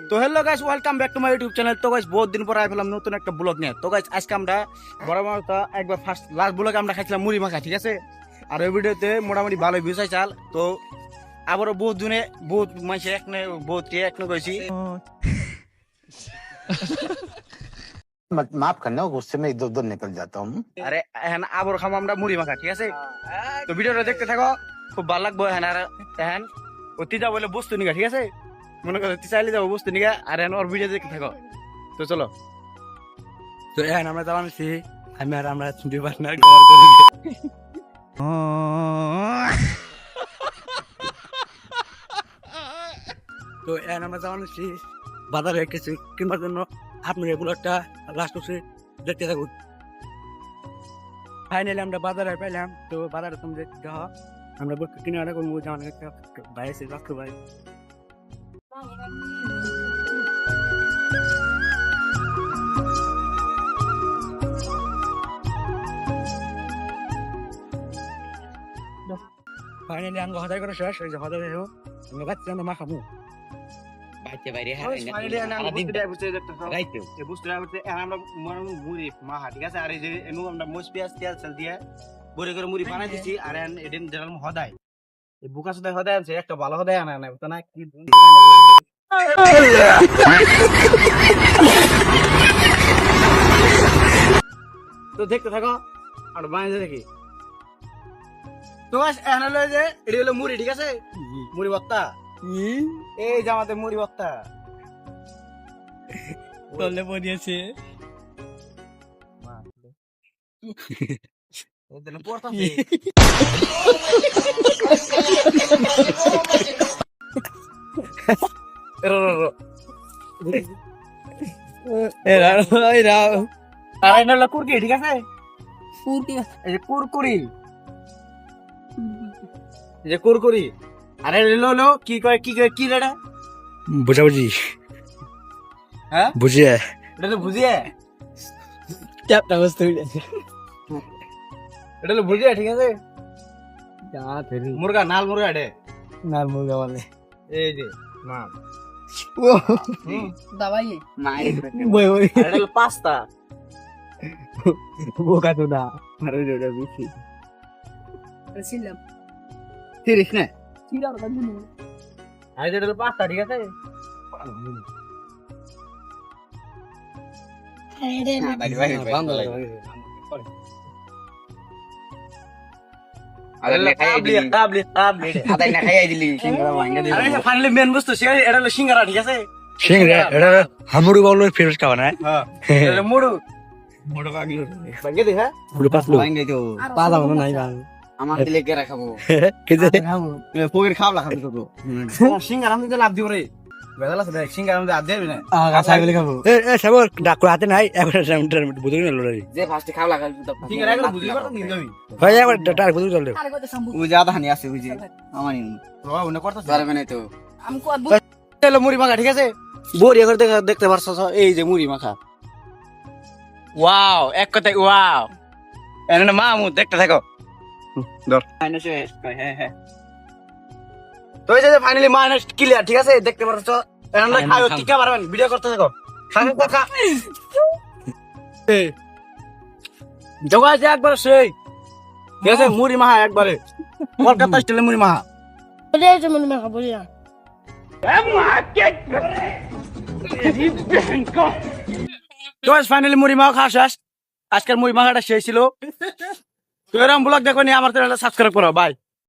তো hello guys, welcome back to my YouTube channel. তো guys বহুত দিন পর আই পেলাম নতুন একটা ব্লগ নিয়ে। তো গাইস আজকে আমরা বড় মাথা একবার ফার্স্ট লাস্ট ব্লগে আমরা খাইছিলাম মুড়ি মাখা, ঠিক আছে। আর ওই ভিডিওতে মোটামুটি ভালো ভিউজ আই চাল। তো আবারও বহুত দিনে বহুত মাইছে একনে বহুত একনে কইছি। माफ करना, गुस्से में इधर उधर निकल जाता हूँ। আরে এখন আবার খাবো আমরা মুড়ি মাখা, ঠিক আছে। তো ভিডিওটা দেখতে থাকো, খুব ভালো লাগবে। এখন আর এখন অতি যা বলে বস্তু নিগা, ঠিক আছে। মনে করো চাইলে যাবো বস্তু নিগা, আর এখন ওর ভিডিও দেখতে থাকো। তো চলো। তো এখন আমরা জানাচ্ছি আমি আর আমরা দুই পার্টনার কভার করে তো এখন আমরা জানাচ্ছি বাজারে কিছু কিনবার জন্য আপনার এগুলো একটা লাস্ট হচ্ছে দেখতে থাকুন। ফাইনালি আমরা বাজারে পেলাম। তো বাজারে তুমি দেখতে হয় আমরা কিনে আনা করবো যেমন একটা ভাই আছে রাখতে ভাই। ফাইনালি আমরা হদাই করে শেষ হয়ে যায়। হদাই হোক আমরা বাচ্চা আমরা মাখাবো বাইতে বাইরে ফাইনালি আমরা বুঝতে বুঝতে দেখতে থাকো। রাইতো এই বুঝতে বুঝতে এখন আমরা মুড়ি মাখা, ঠিক আছে। আর এই যে এনু আমরা মরিচ পেঁয়াজ তেল চাল দিয়ে বড়ি করে মুড়ি বানাই দিছি। আর এখন এদিন যেরকম হদাই এই বুকা সুদাই হদাই আছে, একটা ভালো হদাই আনা না বুঝতে না কি তো দেখতে থাকো আর বানিয়ে দেখি। তো এখন হলো যে এটি হলো মুড়ি, ঠিক আছে। মুড়ি ভর্তা, এই যে আমাদের মুড়ি ভর্তা তলে পড়িয়েছে। কুরকি, ঠিক আছে। এই যে কুরকুরি, এই যে কুরকুরি। আরে লো কি কয় কি কয় কি রেডা বুঝাবুঝি হ্যাঁ বুঝিয়ে এটা তো বুঝিয়ে চাপটা বসতে এটা তো বুঝিয়ে, ঠিক আছে। মুরগা নাল মুরগা রে না মুরগা বলে এই যে নাল দাবাই বই বই এটা হলো পাস্তা। বোকা তো না আরে ওটা বেশি সিরিস না আর এটা হলো পাস্তা, ঠিক আছে। ফাইনালি মেন বস্তু এটা হলো সিঙ্গারা, ঠিক আছে। সিংরা এটা হামুড়ি বললো ফেরত খাওয়া না হ্যাঁ মুড়ু মোটা পাগলো ভাঙ্গে দে। হ্যাঁ পুরো পাতলো পাতা মনে নাই বাং আমার দিলে কে রাখাবো কেজে পকেট খাওয়া খাবি তো সিঙ্গারা আমি লাভ দিব রে বেদাল আছে দেখ। সিঙ্গারা আমি দেবি না কাঁচা গেলে খাবো এ সাবর ডাকু হাতে নাই এখন সামটার বুঝুই না লড়াই যে ফার্স্টে খাওয়া লাগাল তো সিঙ্গারা একবার বুঝলি পারতো নি আমি ভাই একবার ডাক বুঝুই চলে ওই জাদা হানি আছে বুঝি আমারই বাবা উনি করতেছ পারবে না তো হলো মুড়ি মাখা, ঠিক আছে। বড়ি করে দেখতে পারছো এই যে মুড়ি মাখা। ওয়াও, এক কথায় ওয়াও। এনে মামু দেখতে থাকো। ধর হ্যাঁ হ্যাঁ তো এই যে ফাইনালি মাইনাস ক্লিয়ার, ঠিক আছে। দেখতে পারছো এনে খাও টিকা পারবেন ভিডিও করতে থাকো। খাও কথা এই জগা যে একবার সেই, ঠিক আছে। মুড়ি মাখা একবারে কলকাতা স্টাইলে মুড়ি মাখা। ফাইনালি মুড়ি মাখা খাওয়া শেষ। আজকের মুড়ি মাখাটা শেষ ছিল। তো এরকম ব্লগ দেখো নি আমার চ্যানেলটা সাবস্ক্রাইব করো। বাই।